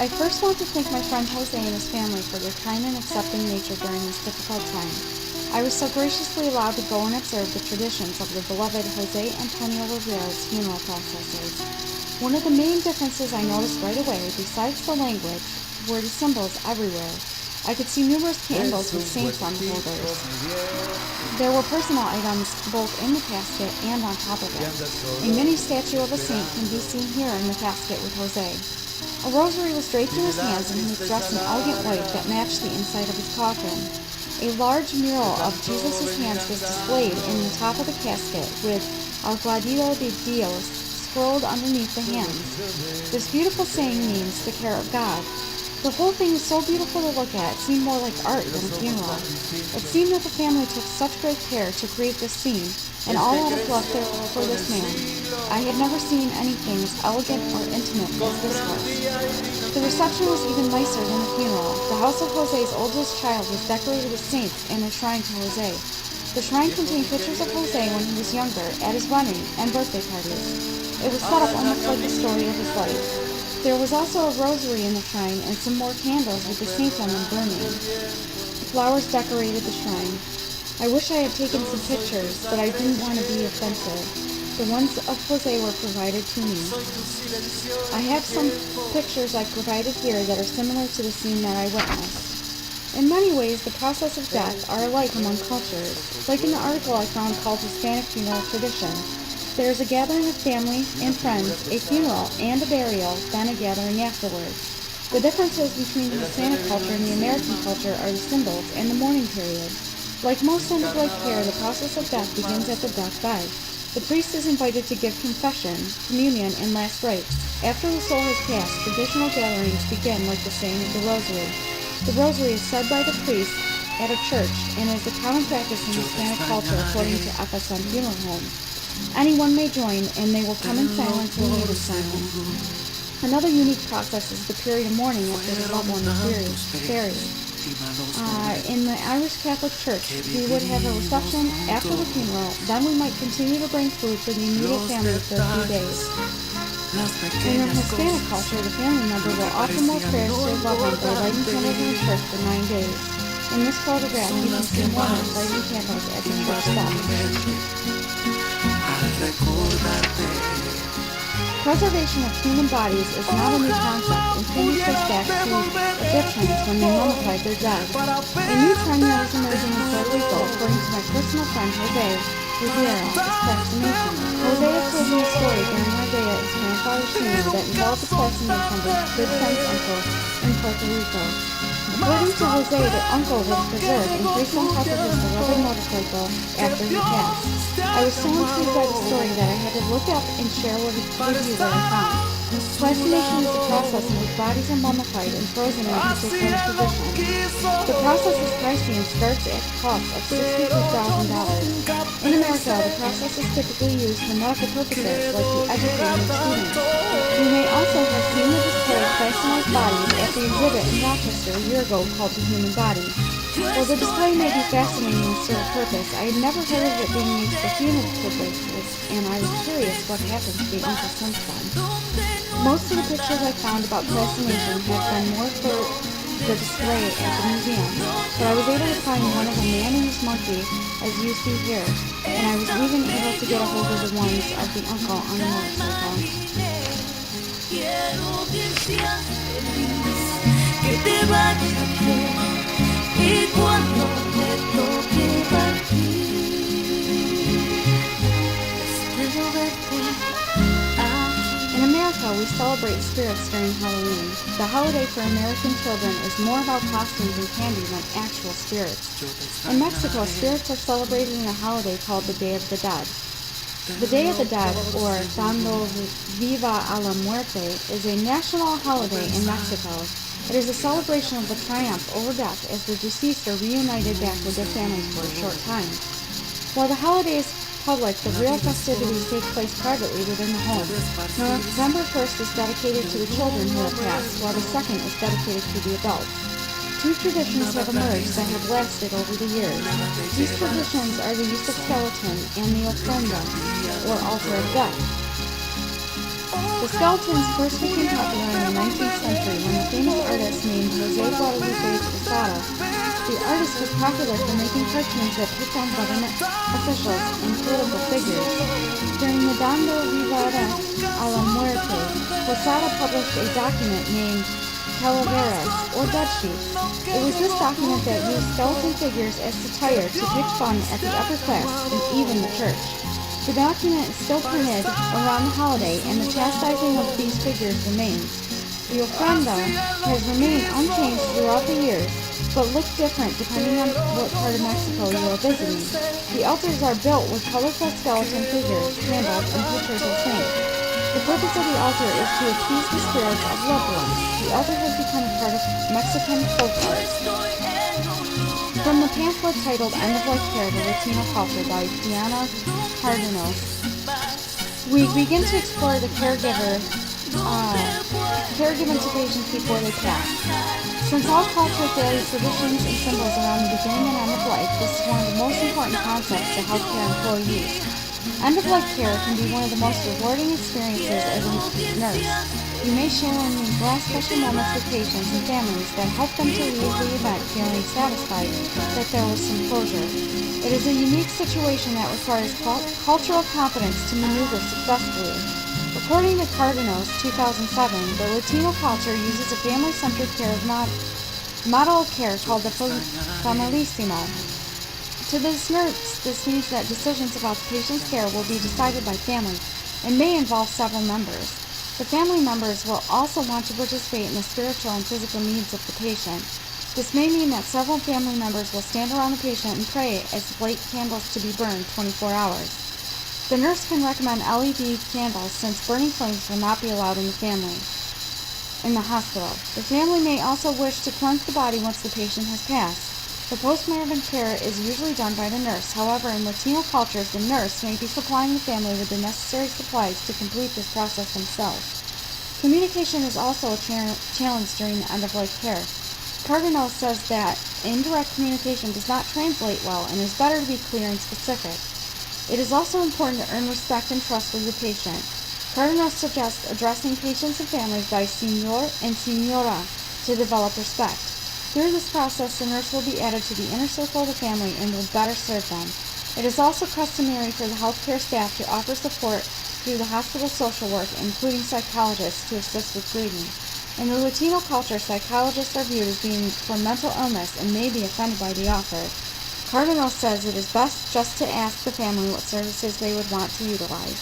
I first want to thank my friend Jose and his family for their kind and accepting nature during this difficult time. I was so graciously allowed to go and observe the traditions of the beloved Jose Antonio Rivera's funeral processes. One of the main differences I noticed right away, besides the language, were the symbols everywhere. I could see numerous candles with saints on the holders. There were personal items both in the casket and on top of it. A mini statue of a saint can be seen here in the casket with Jose. A rosary was draped in his hands and he was dressed in elegant white that matched the inside of his coffin. A large mural of Jesus' hands was displayed in the top of the casket with Al Cuidado de Dios scrolled underneath the hands. This beautiful saying means the care of God. The whole thing was so beautiful to look at, it seemed more like art than a funeral. It seemed that the family took such great care to create this scene, and all out of love for this man. I had never seen anything as elegant or intimate as this was. The reception was even nicer than the funeral. The house of Jose's oldest child was decorated with saints and a shrine to Jose. The shrine contained pictures of Jose when he was younger, at his wedding, and birthday parties. It was set up almost like the story of his life. There was also a rosary in the shrine and some more candles with the saints on them burning. Flowers decorated the shrine. I wish I had taken some pictures, but I didn't want to be offensive. The ones of Jose were provided to me. I have some pictures I provided here that are similar to the scene that I witnessed. In many ways, the process of death are alike among cultures. Like in the article I found called Hispanic Funeral Tradition, there is a gathering of family and friends, a funeral, and a burial, then a gathering afterwards. The differences between the Hispanic culture and the American culture are the symbols and the mourning period. Like most end-of-life care, the process of death begins at the deathbed. The priest is invited to give confession, communion, and last rites. After the soul has passed, traditional gatherings begin like the saying of the rosary. The rosary is said by the priest at a church and is a common practice in Hispanic culture according to FSM Funeral Home. Anyone may join, and they will come in silence and leave in silence. Another unique process is the period of mourning after the loved one is buried. In the Irish Catholic Church, we would have a reception after the funeral, then we might continue to bring food for the immediate family for a few days. In the Hispanic culture, the family member will offer more prayers to his loved one by lighting candles in the church for 9 days. In this photograph, you can see mourners lighting candles at the church steps. Preservation of human bodies is not a new concept and can be traced back to Egyptians when they mummified their dead. A new trend that is emerging in Puerto Rico, according to my personal friend Jose Rivera, is plastination. Jose has told me a story during our day at his grandfather's funeral that involved the plastination of his good friend's uncle in Puerto Rico. According to Jose, the uncle was preserved and placed on top of his beloved motorcycle after he passed. I was so intrigued by the story that I had to look up and share with you what I found. Plastination is a process in which bodies are mummified and frozen in a particular position. The process is pricey and starts at a cost of $62,000. In America, the process is typically used for medical purposes, like to educate students. You may also have seen the display of plastinized bodies at the exhibit in Rochester a year ago called The Human Body. While the display may be fascinating and serve a purpose, I had never heard of it being used for funeral purposes, and I was curious what happened to the uncle since then. Most of the pictures I found about plastination have been more for the display at the museum, but I was able to find one of a man and his monkey, as you see here, and I was even able to get a hold of the ones of the uncle on the motorcycle. Y cuando te toque partir, espero verte aquí. In America, we celebrate spirits during Halloween. The holiday for American children is more about costumes and candy than actual spirits. In Mexico, spirits are celebrated in a holiday called the Day of the Dead. The Day of the Dead, or Dando Viva a la Muerte, is a national holiday in Mexico. It is a celebration of the triumph over death as the deceased are reunited back with their families for a short time. While the holiday is public, the real festivities take place privately within the home. November 1st is dedicated to the children who have passed, while the 2nd is dedicated to the adults. Two traditions have emerged that have lasted over the years. These traditions are the use of skeleton and the ofrenda, or altar of death. The skeletons first became popular in the 19th century when a famous artist named Jose Guadalupe Posada. The artist was popular for making cartoons that picked on government officials and political figures. During the Dando Rivera a la Muerte, Posada published a document named Calaveras, or Dead Sheets. It was this document that used skeleton figures as satire to pick fun at the upper class and even the church. The document is still printed around the holiday, and the chastising of these figures remains. The ofrenda has remained unchanged throughout the years, but look different depending on what part of Mexico you are visiting. The altars are built with colorful skeleton figures, candles, and pictures of saints. The purpose of the altar is to appease the spirits of loved ones. The altar has become a part of Mexican folk art. From the pamphlet titled End of Life Care, The Latino Culture by Diana Cardenas, we begin to explore the caregiven to patients before they pass. Since all cultures vary traditions and symbols around the beginning and end of life, this is one of the most important concepts to healthcare employees. End-of-life care can be one of the most rewarding experiences as a nurse. You may share in these last special moments with patients and families that help them to leave the event feeling satisfied that there was some closure. It is a unique situation that requires cultural competence to maneuver successfully. According to Cardenas, 2007, the Latino culture uses a family-centered care model of care called the Familisimo. To this nurse, this means that decisions about the patient's care will be decided by family and may involve several members. The family members will also want to participate in the spiritual and physical needs of the patient. This may mean that several family members will stand around the patient and pray as light candles to be burned 24 hours. The nurse can recommend LED candles since burning flames will not be allowed in the hospital. The family may also wish to cleanse the body once the patient has passed. The postmortem care is usually done by the nurse. However, in Latino cultures, the nurse may be supplying the family with the necessary supplies to complete this process themselves. Communication is also a challenge during the end-of-life care. Cardenas says that indirect communication does not translate well and is better to be clear and specific. It is also important to earn respect and trust with the patient. Cardenas suggests addressing patients and families by señor and señora to develop respect. Through this process, the nurse will be added to the inner circle of the family and will better serve them. It is also customary for the healthcare staff to offer support through the hospital social work, including psychologists, to assist with grieving. In the Latino culture, psychologists are viewed as being for mental illness and may be offended by the offer. Cardenas says it is best just to ask the family what services they would want to utilize.